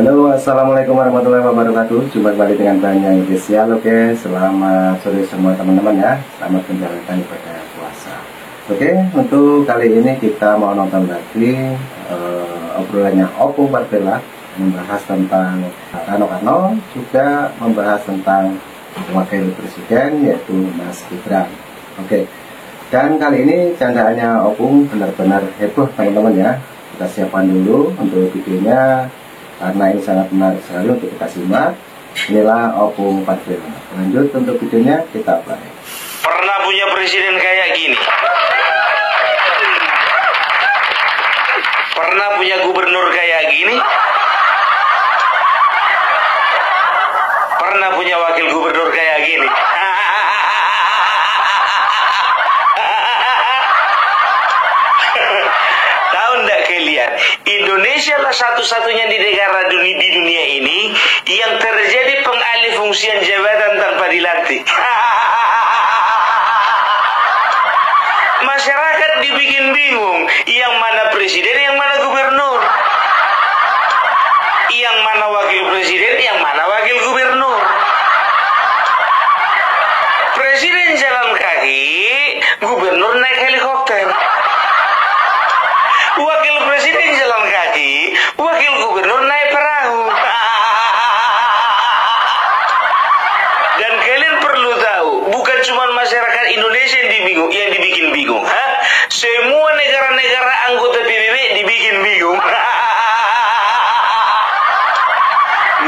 Halo, assalamualaikum warahmatullahi wabarakatuh. Jumpa kembali dengan Banyang Spesial. Oke, selamat sore semua teman-teman ya. Selamat menjalankan ibadah puasa. Oke, untuk kali ini kita mau nonton lagi obrolannya Opung Parbella, membahas tentang Rano, juga membahas tentang wakil presiden yaitu Mas Gibran. Oke, dan kali ini candaannya Opung benar-benar heboh teman-teman ya. Kita siapkan dulu untuk videonya, karena ini sangat menarik sekali untuk kita simak. Inilah Opung Parbella. Lanjut untuk videonya, kita play. Pernah punya presiden kayak gini? Pernah punya gubernur kayak gini? Pernah punya wakil gubernur kayak gini? Tahu ndak kalian? Indonesia lah satu-satunya di negara di dunia ini yang terjadi pengalih fungsian jabatan tanpa dilantik. Masyarakat dibikin bingung, yang mana presiden, yang mana gubernur, yang mana wakil presiden, yang mana wakil gubernur. Presiden jalan kaki, gubernur naik helikopter. Wakil presiden jalan kaki, wakil gubernur naik perahu. Dan kalian perlu tahu, bukan cuma masyarakat Indonesia yang dibikin bingung, semua negara-negara anggota PBB dibikin bingung.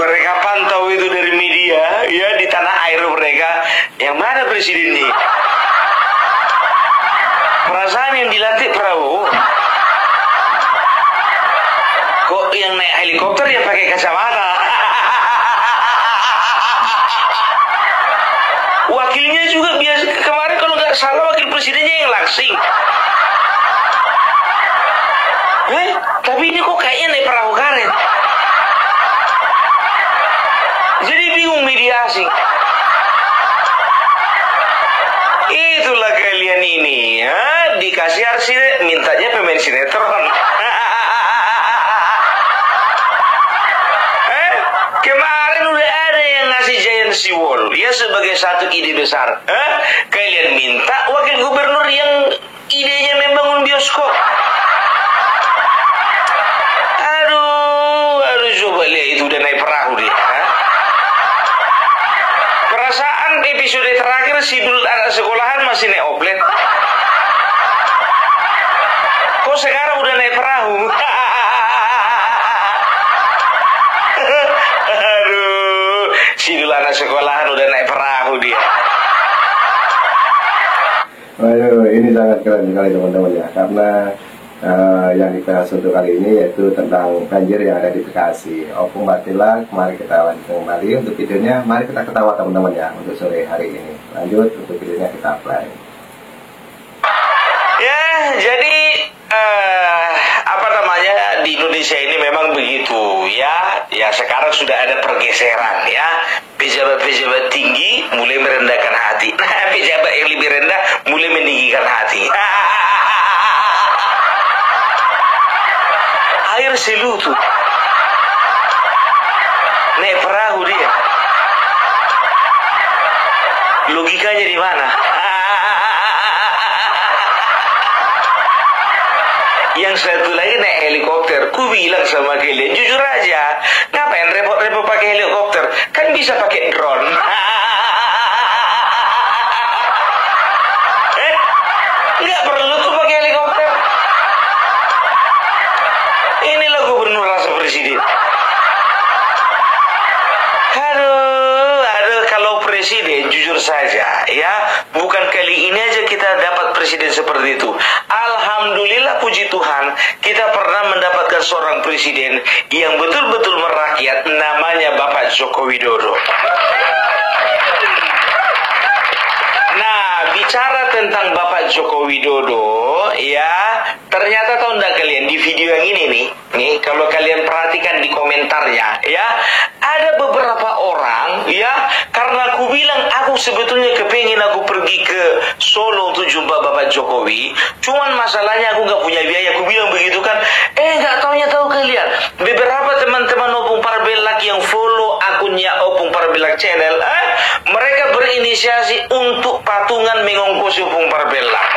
Mereka pantau itu dari media, ya, di tanah air mereka, yang mana presidennya? Perasaan yang dilantik Prabowo. Kok yang naik helikopter ya pakai kacamata? Wakilnya juga biasa, kemarin kalau nggak salah wakil presidennya yang langsing. Tapi ini kok kayaknya naik perahu karet. Jadi bingung media asing. Itulah kalian ini, ya, dikasih arsi, mintanya pemain sinetron. Kemarin udah ada yang ngasih Giant Seawall, ya, sebagai satu ide besar. Kalian minta wakil gubernur yang idenya membangun bioskop. Aduh, coba lihat itu udah naik perahu dia. Perasaan episode terakhir Sidul anak sekolahan masih naik oplet. Kok sekarang udah naik perahu? Sidul anak sekolahan udah naik perahu dia. Aduh, ini sangat keren sekali teman-teman ya, karena yang dibahas untuk kali ini yaitu tentang banjir yang ada di Bekasi. Opung Parbella, mari kita lanjutkan kembali untuk videonya. Mari kita ketawa teman-teman ya untuk sore hari ini. Lanjut untuk videonya, kita play. Ya, jadi apa namanya, di Indonesia ini memang begitu ya. Ya, sekarang sudah ada pergeseran ya. Pejabat-pejabat tinggi mulai merendahkan hati. Nah, pejabat yang lebih rendah mulai meninggikan hati. Air selutut. Naik perahu dia. Logikanya di mana? Yang satu lagi naik helikopter. Ku bilang sama kalian, jujur aja, ngapain repot-repot pakai helikopter? Kan bisa pakai drone. Nggak perlu tuh pakai helikopter. Inilah gubernur rasa presiden. Aduh, kalau presiden, jujur saja ya, bukan kali ini aja kita dapat presiden seperti itu. Alhamdulillah, puji Tuhan, kita pernah mendapatkan seorang presiden yang betul-betul merakyat, namanya Bapak Joko Widodo. Nah, bicara tentang Bapak Joko Widodo, ya, ternyata tahu nggak kalian, di video yang ini nih, kalau kalian perhatikan di komentarnya, ya, ada beberapa orang, ya, karena aku bilang aku sebetulnya kepengen aku pergi ke Solo untuk jumpa Bapak Jokowi, cuman masalahnya aku nggak punya biaya. Aku bilang begitu kan, nggak taunya tahu kalian, beberapa teman-teman Opung Parbella Parbelak Channel, mereka berinisiasi untuk patungan mengongkosi Opung Parbelak.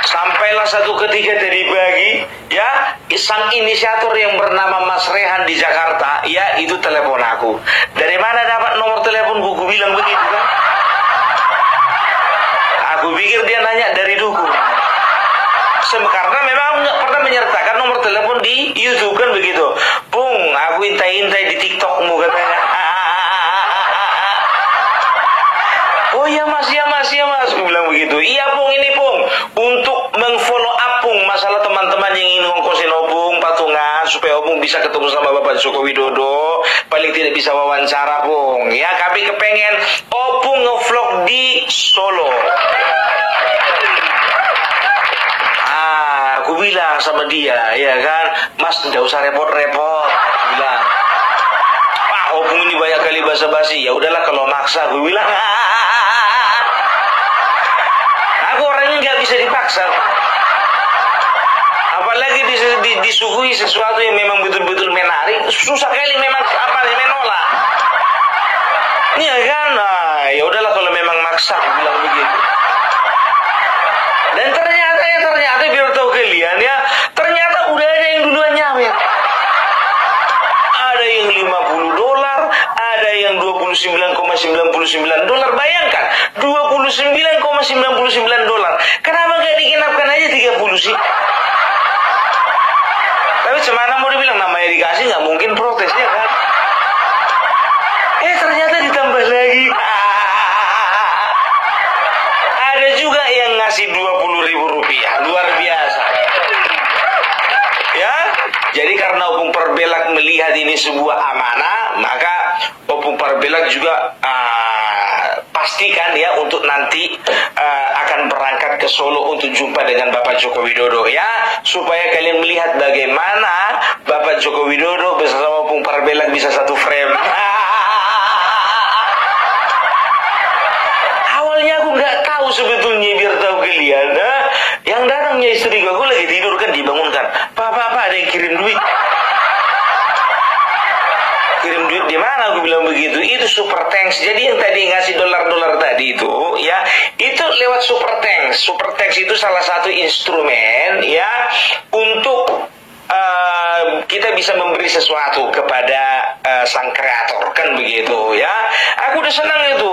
Sampailah satu ketika tadi pagi, ya, sang inisiator yang bernama Mas Rehan di Jakarta, ya, itu telepon aku. Dari mana dapat nomor teleponku? Aku bilang begitu kan. Aku pikir dia nanya dari dukun. Karena memang aku nggak pernah menyertakan nomor telepon di YouTube kan begitu. Pung, aku intai-intai di TikTokmu katanya. Oh iya mas, ya mas, ya mas. Aku bilang begitu. Iya Pung, ini Pung, untuk mengfollow up Pung masalah teman-teman yang ingin ngongkosin Opung patungan supaya Opung bisa ketemu sama Bapak Joko Widodo. Paling tidak bisa wawancara Pung. Ya kami kepengen Opung ngevlog di Solo. Aku bilang sama dia, ya kan, mas tidak usah repot-repot. Bilang, Opung ini banyak kali basa-basi. Ya udahlah kalau maksa, aku bilang. Aku orangnya nggak bisa dipaksa. Apalagi disuguhi sesuatu yang memang betul-betul menarik, susah kali memang menolak. Iya kan, ya udahlah kalau memang maksa, aku bilang begitu. Dan ternyata biar tahu kalian ya, ternyata udah ada yang duluan nyawer. Ada yang $50, ada yang $29,99. Bayangkan, $29,99. Kenapa gak digenapkan aja 30 sih? Tapi cemana mau dibilang, namanya dikasih gak mungkin protesnya kan. Ternyata ditambah lagi. Ada juga yang ngasih Rp20.000, luar biasa. Ya, jadi karena Opung Parbelak melihat ini sebuah amanah, maka Opung Parbelak juga pastikan ya untuk nanti akan berangkat ke Solo untuk jumpa dengan Bapak Joko Widodo ya, supaya kalian melihat bagaimana Bapak Joko Widodo bersama Opung Parbelak bisa satu frame. Aku nggak tahu sebetulnya, biar tahu kalian, yang datangnya istri aku lagi tidur kan, dibangunkan, Pak, ada yang kirim duit. Kirim duit di mana? Aku bilang begitu. Itu super thanks. Jadi yang tadi ngasih dolar tadi itu, ya, itu lewat super thanks. Super thanks itu salah satu instrumen, ya, untuk kita bisa memberi sesuatu kepada sang kreator kan begitu ya. Aku udah senang itu,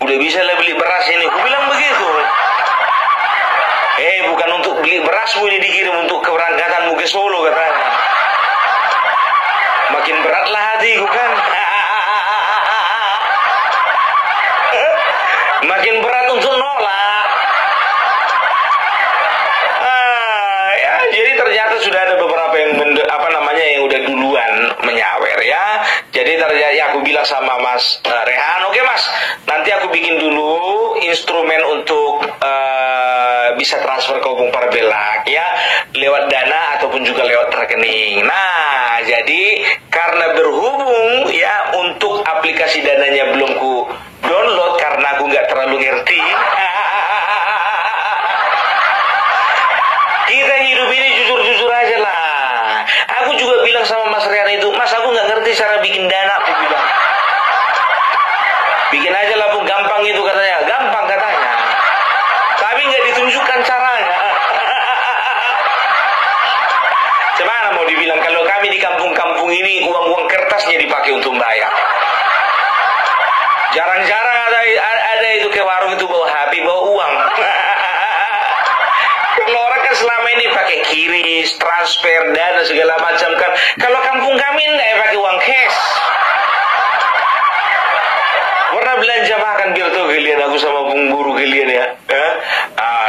udah bisa lah beli beras ini. Aku bilang begitu. Bukan untuk beli beras, ini dikirim untuk keberangkatanmu ke Solo katanya. Makin beratlah hatiku kan. Makin berat untuk nolak. Jadi ternyata sudah ada beberapa yang yang udah duluan menyawer ya. Jadi ternyata ya, aku bilang sama Mas Rehan, oke Mas, nanti aku bikin dulu instrumen untuk bisa transfer ke Opung Parbelak ya, lewat Dana ataupun juga lewat rekening. Nah, jadi karena berhubung ya untuk aplikasi Dananya belum ku download karena aku nggak terlalu ngerti. Kita hidup ini jujur-jujur aja lah. Aku juga bilang sama Mas Rian itu, Mas aku nggak ngerti cara bikin Dana. Aku bilang, bikin aja lah Bu, gampang itu katanya. Gampang katanya. Tapi nggak ditunjukkan caranya. Gimana mau dibilang, kalau kami di kampung-kampung ini uang-uang kertasnya dipakai untuk bayar. Jarang-jarang ada itu ke warung itu bawa HP, bawa uang. Kalau orang kan selama ini pakai kiris, transfer, dana segala macam kan. Kalau kampung kami enggak pakai uang cash. Pernah belanja makan biar tuh kalian, aku sama guru kalian ya.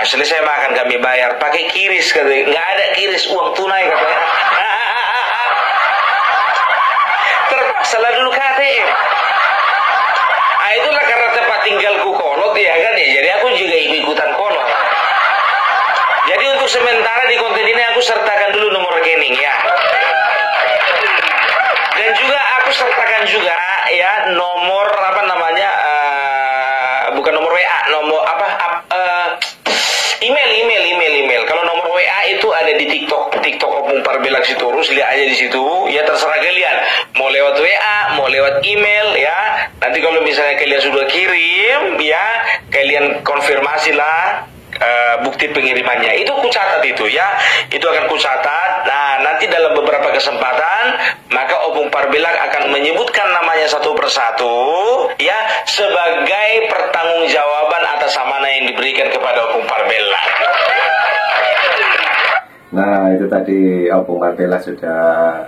Selesai makan kami bayar pakai kiris katanya. Nggak ada kiris, uang tunai katanya. Terpaksa lah dulu KTM. Itulah karena tempat tinggalku kolot ya kan ya. Jadi aku juga ikut-ikutan kolot. Jadi untuk sementara di konten ini aku sertakan dulu nomor rekening ya. Dan juga aku sertakan juga ya nomor bukan nomor WA, nomor email. Kalau nomor WA itu ada di TikTok Opung Parbelak Sitorus, lihat aja di situ. Ya terserah kalian, mau lewat WA, mau lewat email ya. Nanti kalau misalnya kalian sudah kirim, ya kalian konfirmasilah bukti pengirimannya. Itu kucatat itu ya, itu akan kucatat. Nah, nanti dalam beberapa kesempatan maka Opung Parbelak akan menyebutkan namanya satu persatu ya, sebagai pertanggungjawaban atas amanah yang diberikan kepada Opung Parbelak. Nah, itu tadi Opung Parbelak sudah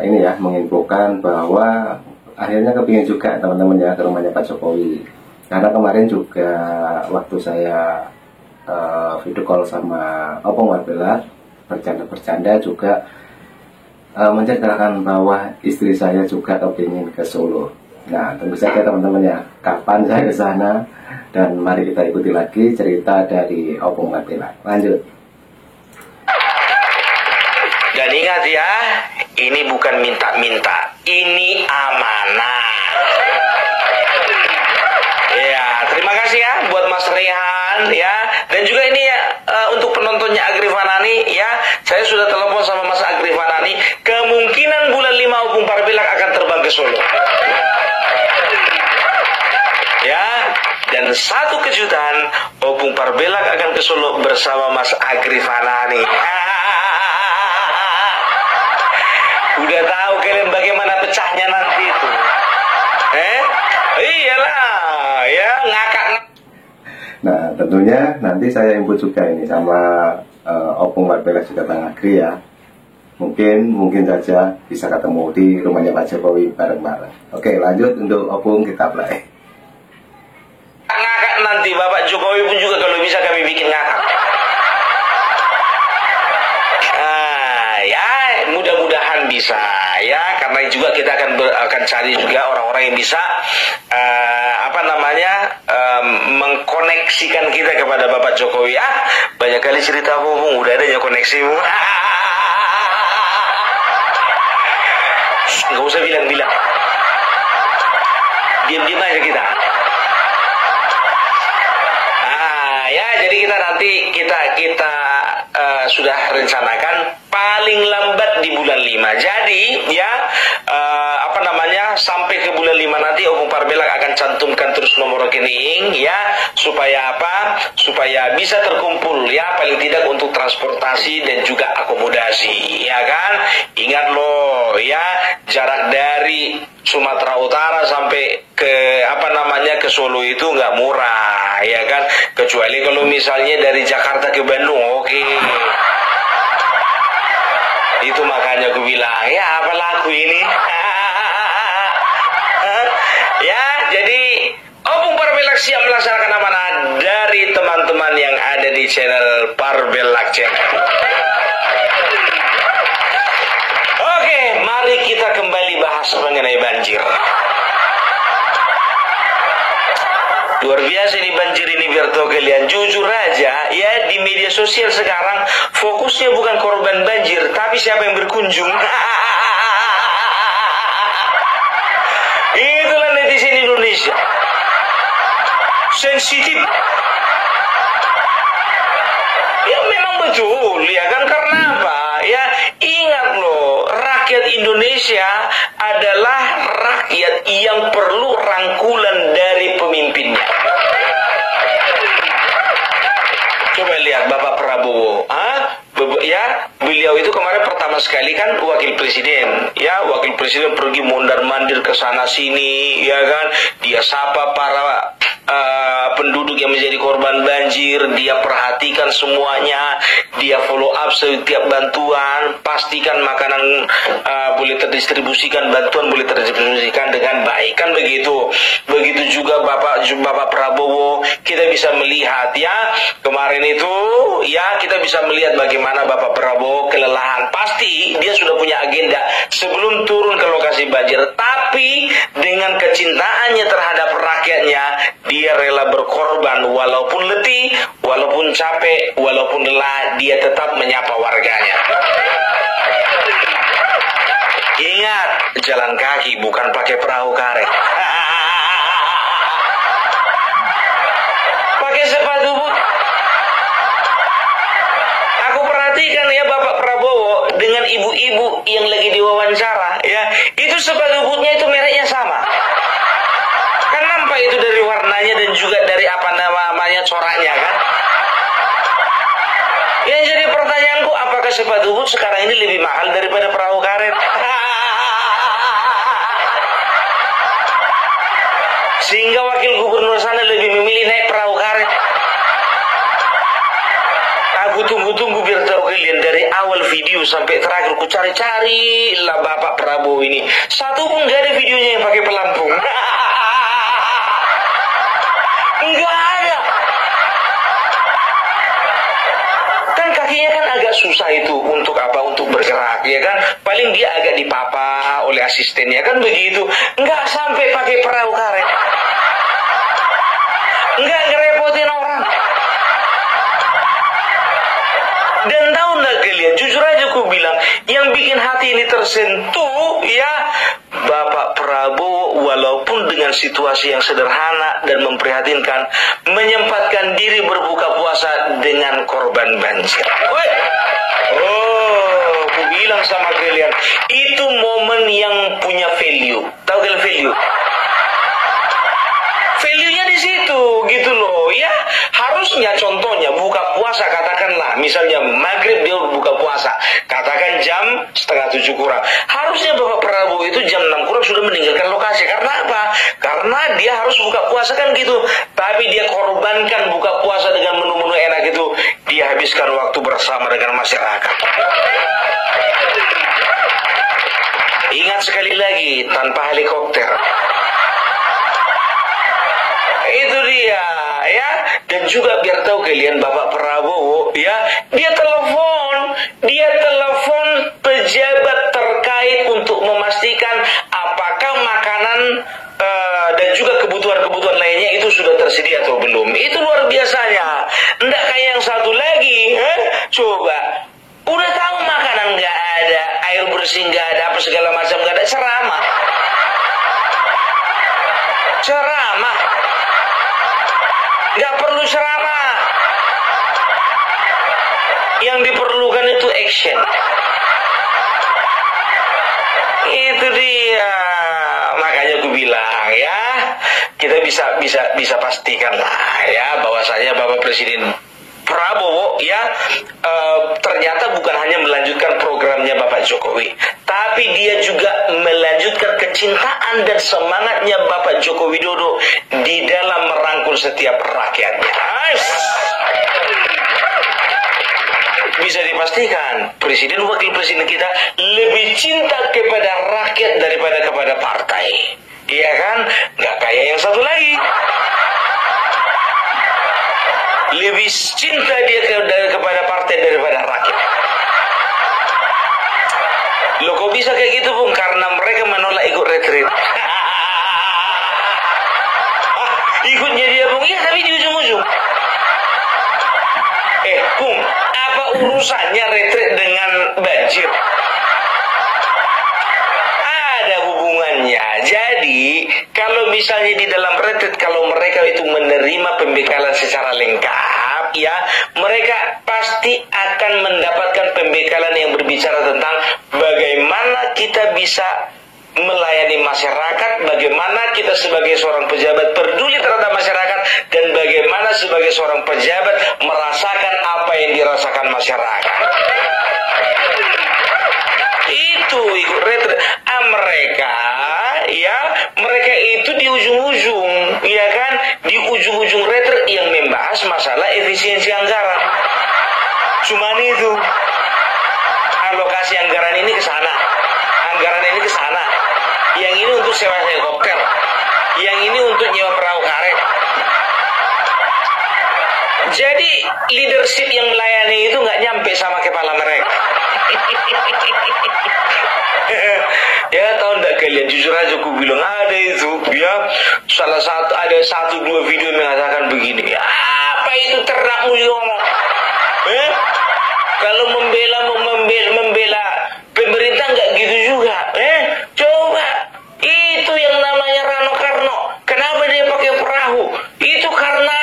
ini ya, menginfokan bahwa akhirnya kepingin juga teman-teman ya ke rumahnya Pak Jokowi. Karena kemarin juga waktu saya video call sama Opung Parbelak, bercanda-bercanda juga menceritakan bahwa istri saya juga kepingin ke Solo. Nah, tentu saja teman-teman ya, kapan saya ke sana, dan mari kita ikuti lagi cerita dari Opung Parbelak. Lanjut. Dan ingat ya, ini bukan minta-minta, ini amanah. Ya, terima kasih ya buat Mas Rehan ya, dan juga ini ya untuk penontonnya Agri Fanani ya, saya sudah telepon sama Mas Agri Fanani, kemungkinan bulan 5 Opung Parbelak akan terbang ke Solo. Ya, dan satu kejutan, Opung Parbelak akan ke Solo bersama Mas Agri Fanani. Udah tahu kalian bagaimana pecahnya nanti itu. Iyalah, ya ngakak. Nah, tentunya nanti saya input juga ini sama Opung Parbelak juga Bang Agri ya. Mungkin saja bisa ketemu di rumahnya Pak Jokowi bareng-bareng. Oke, lanjut untuk Opung kita play. Ngakak nanti Bapak Jokowi pun juga kalau bisa kami bikin ngakak. Ya, mudah-mudahan bisa ya, karena juga kita akan cari juga orang-orang yang bisa mengkoneksikan kita kepada Bapak Jokowi. Banyak kali cerita Opung, udah adanya koneksimu. Nggak usah bilang-bilang, diam-diam aja kita. Ya, jadi kita nanti kita sudah rencanakan paling lambat di bulan 5. Jadi ya sampai ke bulan 5 nanti Opung Parbelak akan cantumkan terus nomor rekening ya, supaya apa? Supaya bisa terkumpul ya, paling tidak untuk transportasi dan juga akomodasi ya kan. Ingat loh ya, jarak dari Sumatera Utara sampai ke ke Solo itu nggak murah ya kan, kecuali kalau misalnya dari Jakarta ke Bandung. Oke. Itu makanya aku bilang, ya apa lagu ini? Ya, jadi Opung Parbelak siap melaksanakan amanah dari teman-teman yang ada di channel Parbelak Channel. Oke, mari kita kembali bahas mengenai banjir. Luar biasa ini banjir ini, biar tahu kalian. Jujur aja ya, di media sosial sekarang fokusnya bukan korban banjir, tapi siapa yang berkunjung. Itulah netizen Indonesia, sensitif. Ya memang betul ya kan, karena apa ya, ingat loh, rakyat Indonesia adalah rakyat yang perlu rangkulan dari pemimpinnya. Coba lihat Bapak Prabowo, ya beliau itu kemarin pertama sekali kan wakil presiden, ya wakil presiden pergi mondar-mandir ke sana sini, ya kan, dia sapa para penduduk yang menjadi korban banjir, dia perhatikan semuanya, dia follow up setiap bantuan, pastikan makanan boleh terdistribusikan, bantuan boleh terdistribusikan dengan baik, kan begitu. Begitu juga Bapak Prabowo, kita bisa melihat ya kemarin itu ya, kita bisa melihat bagaimana Bapak Prabowo kelelahan. Pasti dia sudah punya agenda sebelum turun ke lokasi banjir, tapi dengan kecintaannya terhadap rakyatnya, dia rela berkorban walaupun letih, walaupun capek, walaupun lelah, dia tetap menyapa warganya. Ingat, jalan kaki bukan pakai perahu karet. Pakai sepatu pun. Aku perhatikan ya Bapak Prabowo ibu-ibu yang lagi diwawancara, ya, itu sepatu bootnya itu mereknya sama. Kan nampak itu dari warnanya dan juga dari apa namanya coraknya kan. Yang jadi pertanyaanku, apakah sepatu boot sekarang ini lebih mahal daripada perahu karet? Sehingga wakil gubernur sana lebih memilih naik perahu karet. Aku tunggu-tunggu biar tahu kalian, dari awal video sampai terakhir ku cari-cari lah Bapak Prabowo ini. Satu pun gak ada videonya yang pakai pelampung. Enggak ada. Kan kakinya kan agak susah itu untuk apa? Untuk bergerak, ya kan? Paling dia agak dipapa oleh asistennya kan begitu. Enggak sampai pakai perahu karet. Enggak ngerepotin orang. Dan tahu nggak kalian, jujur aja aku bilang, yang bikin hati ini tersentuh, ya, Bapak Prabowo walaupun dengan situasi yang sederhana dan memprihatinkan, menyempatkan diri berbuka puasa dengan korban banjir. Oh, aku bilang sama kalian, itu momen yang punya value. Tahu kalian value? Value-nya di situ, gitu loh, ya. Harusnya contohnya buka puasa, katakanlah, misalnya maghrib dia buka puasa, katakan jam 6:30 kurang. Harusnya Bapak Prabowo itu jam 6 kurang sudah meninggalkan lokasi. Karena apa? Karena dia harus buka puasa kan gitu. Tapi dia korbankan buka puasa dengan menu-menu enak itu. Dia habiskan waktu bersama dengan masyarakat. Ingat sekali lagi, tanpa helikopter. Itu dia, ya. Dan juga biar tahu kalian, Bapak Prabowo, ya, dia telepon pejabat terkait untuk memastikan apakah makanan dan juga kebutuhan-kebutuhan lainnya itu sudah tersedia atau belum. Itu luar biasanya. Enggak kayak yang satu lagi, coba. Udah tahu makanan nggak ada, air bersih nggak ada, apa segala macam nggak ada, ceramah. Nggak perlu ceramah. Yang diperlukan itu action. Itu dia. Makanya aku bilang, ya, kita bisa pastikan lah, ya, bahwasanya Bapak Presiden Prabowo, ya, ternyata bukan hanya melanjutkan programnya Bapak Jokowi, tapi dia juga melanjutkan kecintaan dan semangatnya Bapak Joko Widodo di dalam merangkul setiap rakyatnya. Bisa dipastikan presiden wakil presiden kita lebih cinta kepada rakyat daripada kepada partai, iya kan? Nggak kayak yang satu lagi. Lebih cinta dia kepada partai daripada rakyat. Loh, kok bisa kayak gitu, Bung? Karena mereka menolak ikut retreat. Ikutnya dia, Bung. Iya, tapi di ujung-ujung. Bung, apa urusannya retreat dengan banjir? Ada hubungannya. Jadi, kalau misalnya di dalam retreat, kalau mereka itu menerima pembekalan secara lengkap, ya, mereka pasti akan mendapatkan pembekalan yang berbicara tentang bagaimana kita bisa melayani masyarakat, bagaimana kita sebagai seorang pejabat peduli terhadap masyarakat, dan bagaimana sebagai seorang pejabat merasakan apa yang dirasakan masyarakat. Itu ikut retreat. Mereka itu di ujung-ujung, ya kan, di ujung-ujung retreat yang membahas masalah efisiensi anggaran. Cuman itu, alokasi anggaran ini ke sana, anggaran ini ke sana. Yang ini untuk sewa helikopter, yang ini untuk nyewa perahu karet. Jadi leadership yang melayani itu nggak nyampe sama kepala mereka. Ya, tahu nggak kalian, jujur aja aku bilang, ada itu, ya, ada satu dua video mengatakan begini, apa itu ternak Mulyono? Kalau membela pemerintah nggak gitu juga, coba itu yang namanya Rano Karno, kenapa dia pakai perahu? Itu karena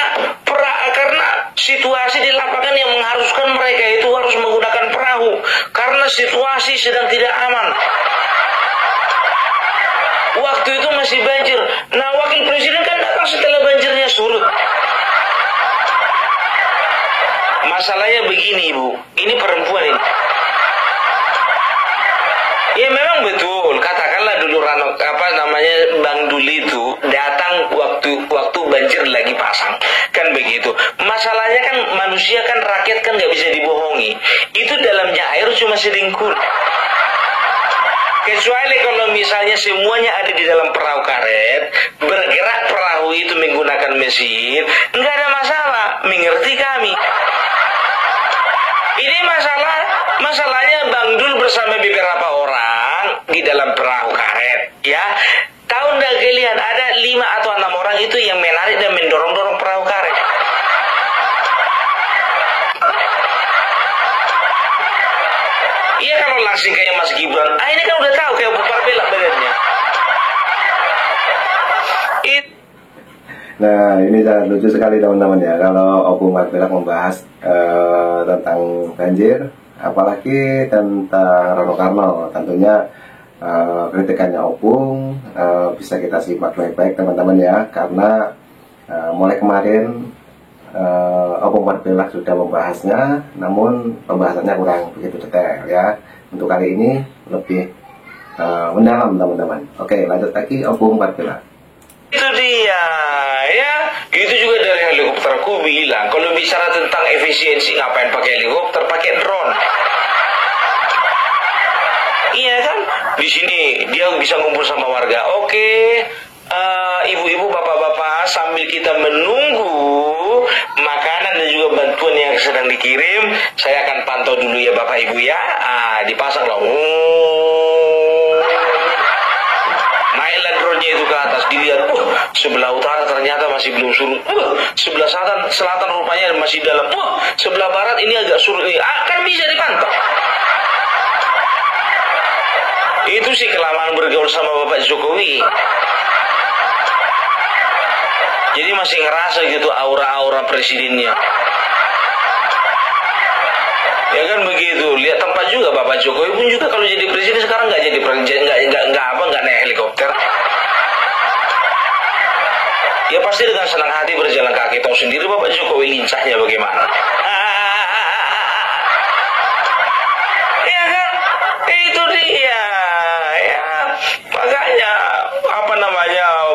situasi di lapangan yang mengharuskan mereka itu harus menggunakan perahu karena situasi sedang tidak aman. Waktu itu masih banjir. Nah, wakil presiden kan datang setelah banjirnya surut. Masalahnya begini, Ibu, ini perempuan ini. Ya memang betul, katakanlah dulu Bang Duli itu datang waktu banjir lagi pasang, kan begitu. Masalahnya kan manusia kan, rakyat kan nggak bisa dibohongi. Itu dalamnya air cuma sedingkul. Kecuali kalau misalnya semuanya ada di dalam perahu karet, bergerak perahu itu menggunakan mesin, nggak ada masalah, mengerti kami. Ini masalahnya Bang Dul bersama beberapa orang di dalam perahu karet, ya. Tahu nggak kalian, ada 5 atau 6 orang itu yang menarik dan mendorong-dorong perahu karet. Iya, kalau langsung kayak Mas Gibran, ini kan udah tahu kayak bubar belak badannya. Nah, ini sangat lucu sekali teman-teman ya, kalau Opung Marpelak membahas tentang banjir, apalagi tentang Rano Karno. Tentunya kritikannya Opung bisa kita simak baik-baik teman-teman ya, karena mulai kemarin Opung Marpelak sudah membahasnya, namun pembahasannya kurang begitu detail ya. Untuk kali ini lebih mendalam teman-teman. Oke, lanjut lagi Opung Marpelak. Itu dia, ya. Itu juga dari helikopter. Aku bilang, kalau bicara tentang efisiensi, ngapain pakai helikopter, pakai drone. Iya kan? Di sini dia bisa ngumpul sama warga. Oke, ibu-ibu, bapak-bapak, sambil kita menunggu makanan dan juga bantuan yang sedang dikirim, saya akan pantau dulu ya Bapak Ibu ya. Dipasang lah. Naiklah drone-nya itu ke atas, dilihat, sebelah utara ternyata masih belum surut, sebelah selatan rupanya masih dalam, sebelah barat ini agak surut, kan bisa dipantau. Itu sih kelamaan bergaul sama Bapak Jokowi. Jadi masih ngerasa gitu aura-aura presidennya. Ya kan begitu. Lihat tempat juga Bapak Jokowi pun juga kalau jadi presiden sekarang nggak jadi nggak naik helikopter. Ya pasti dengan senang hati berjalan kaki. Tahu sendiri Bapak Jokowi lincahnya bagaimana. Ya kan? Itu dia. Ya. Makanya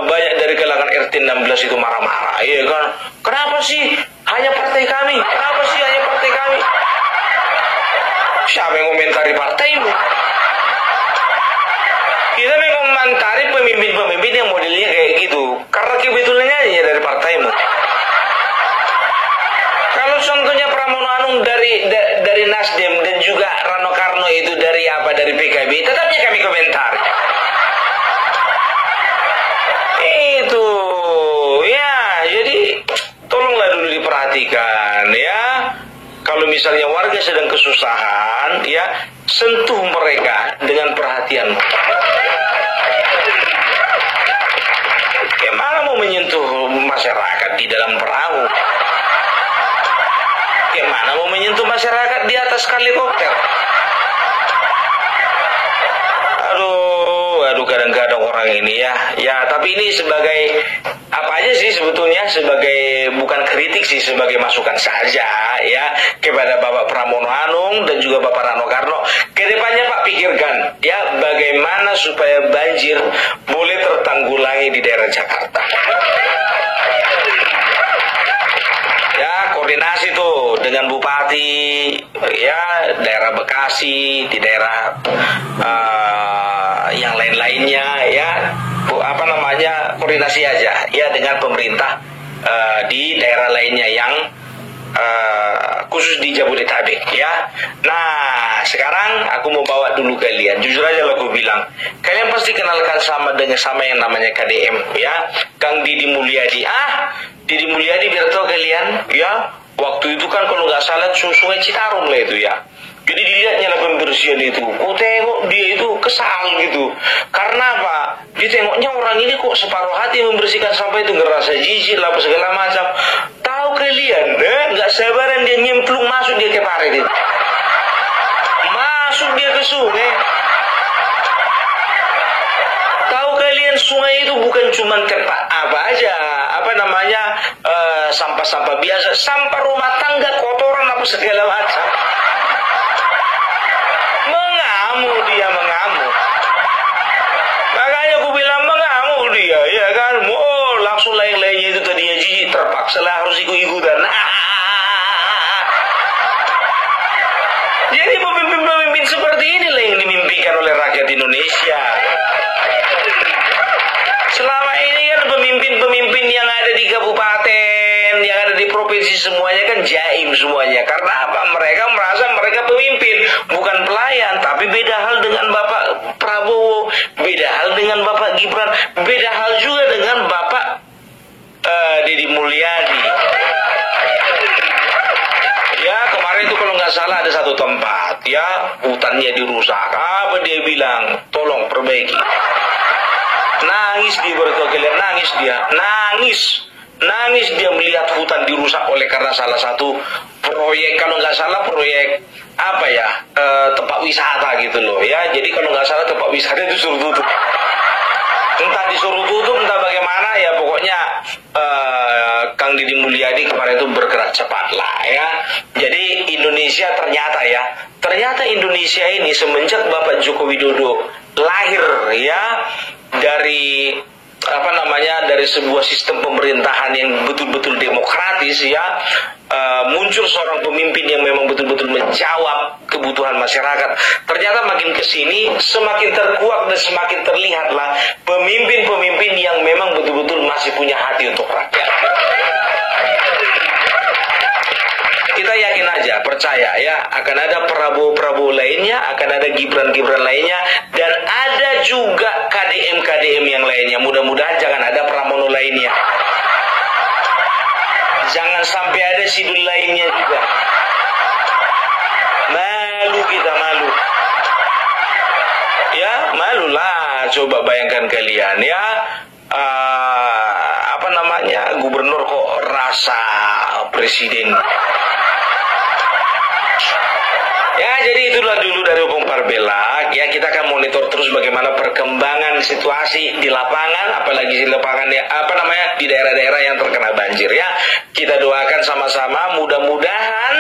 banyak dari kalangan RT 16 itu marah-marah. Iya kan? Kenapa sih hanya partai kami? Kenapa sih hanya partai kami? Siapa yang komentari partaimu? Kita mengomentari pemimpin-pemimpin yang modelnya kayak gitu karena kebetulannya aja dari partaimu. Kalau contohnya Pramono Anung dari Nasdem dan juga Rano Karno itu dari PKB, tetapnya kami komentari. Itu ya, jadi tolonglah dulu diperhatikan ya. Kalau misalnya warga sedang kesusahan, ya sentuh mereka dengan perhatian. Mana mau menyentuh masyarakat di dalam perahu? Mana mau menyentuh masyarakat di atas helikopter? Aduh, kadang-kadang orang ini ya. Tapi ini sebagai apa aja sih sebetulnya, sebagai bukan kritik sih, sebagai masukan saja ya kepada Bapak Pramono Anung dan juga Bapak Rano Karno. Kedepannya Pak pikirkan ya bagaimana supaya banjir boleh tertanggulangi di daerah Jakarta. Ya koordinasi tuh dengan Bupati ya daerah Bekasi, di daerah yang lain-lainnya ya koordinasi aja ya dengan pemerintah di daerah lainnya yang khusus di Jabodetabek ya. Nah sekarang aku mau bawa dulu kalian, jujur aja lah aku bilang, kalian pasti kenalkan sama yang namanya KDM ya, Kang Didi Mulyadi. Didi Mulyadi biar tahu kalian ya, Waktu itu kan kalau nggak salah Sungai Citarum lah itu ya. Jadi dilihatnya lah pembersihan itu. Kok tengok dia itu kesal gitu. Karena apa? Dia tengoknya orang ini kok separuh hati membersihkan sampah itu, ngerasa jijik lah apa segala macam. Tahu kalian, nggak sabaran dia nyemplung masuk dia ke parit itu. Masuk dia ke sungai. Tahu kalian sungai itu bukan cuma tempat apa aja, apa namanya, sampah-sampah biasa, sampah rumah tangga, kotoran apa segala macam. Mengamuk dia, mengamuk. Makanya aku bilang mengamuk dia, ya kan? Oh, langsung lain-lainnya itu tadinya jijik, terpaksa lah harus ikut-ikutan. Jadi pemimpin-pemimpin seperti inilah yang dimimpikan oleh rakyat Indonesia. Selama ini kan pemimpin-pemimpin yang ada di kabupaten, yang ada di provinsi semuanya kan jaim semuanya. Karena apa? Mereka merasa mereka pemimpin, bukan pelayan. Tapi beda hal dengan Bapak Prabowo, beda hal dengan Bapak Gibran, beda hal juga dengan Bapak Deddy Mulyadi. Ya, kemarin itu kalau nggak salah ada satu tempat, ya, hutannya dirusak. Apa dia bilang? Tolong perbaiki. Nangis dia berkali-kali, nangis dia melihat hutan dirusak oleh karena salah satu proyek, kalau nggak salah proyek apa ya, tempat wisata gitu loh ya. Jadi kalau nggak salah tempat wisata itu suruh tutup, entah disuruh tutup entah bagaimana ya, pokoknya Kang Deddy Mulyadi kemarin itu bergerak cepat lah ya. Jadi Indonesia ternyata Indonesia ini semenjak Bapak Joko Widodo lahir ya, dari apa namanya, dari sebuah sistem pemerintahan yang betul-betul demokratis ya, muncul seorang pemimpin yang memang betul-betul menjawab kebutuhan masyarakat. Ternyata makin kesini semakin terkuak dan semakin terlihatlah pemimpin-pemimpin yang memang betul-betul masih punya hati untuk rakyat. Kita yakin aja, percaya ya, akan ada Prabowo lainnya, akan ada Gibran lainnya, dan ada juga KDM yang lainnya. Mudah-mudahan jangan ada Pramono lainnya. Jangan sampai ada Sidul lainnya juga. Malu kita, malu. Ya, malulah. Coba bayangkan kalian ya, apa namanya, gubernur kok rasa presiden. Ya, jadi itulah dulu dari Opung Parbelak. Ya, kita akan monitor terus bagaimana perkembangan situasi di lapangan, apalagi di lapangan ya, apa namanya, di daerah-daerah yang terkena banjir ya. Kita doakan sama-sama, mudah-mudahan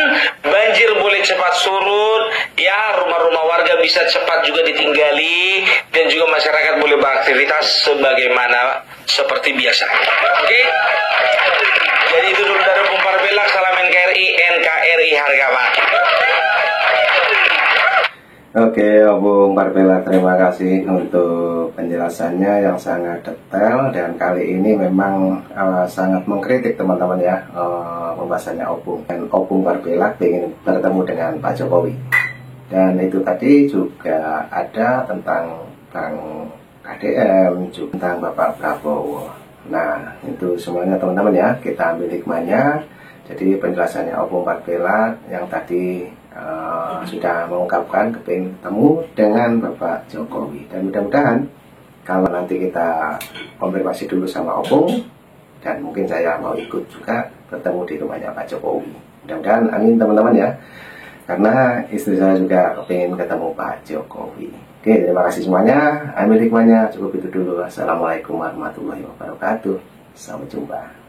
banjir boleh cepat surut, ya, rumah-rumah warga bisa cepat juga ditinggali, dan juga masyarakat boleh beraktivitas sebagaimana seperti biasa. Oke? Jadi itu dulu dari Opung Parbelak. Salam NKRI harga mati. Oke, Opung Parbelak, terima kasih untuk penjelasannya yang sangat detail, dan kali ini memang sangat mengkritik teman-teman ya, pembahasannya Opung. Dan Opung Parbelak ingin bertemu dengan Pak Jokowi, dan itu tadi juga ada tentang Kang KDM, juga tentang Bapak Prabowo. Nah, itu semuanya teman-teman ya, kita ambil hikmahnya. Jadi penjelasannya Opung Parbelak yang tadi sudah mengungkapkan kepingin ketemu dengan Bapak Jokowi, dan mudah-mudahan kalau nanti kita konfirmasi dulu sama Opung, dan mungkin saya mau ikut juga bertemu di rumahnya Pak Jokowi. Mudah-mudahan, amin teman-teman ya, karena istri saya juga kepingin ketemu Pak Jokowi. Oke, terima kasih semuanya, ambil hikmahnya, cukup itu dulu. Assalamualaikum warahmatullahi wabarakatuh, sampai jumpa.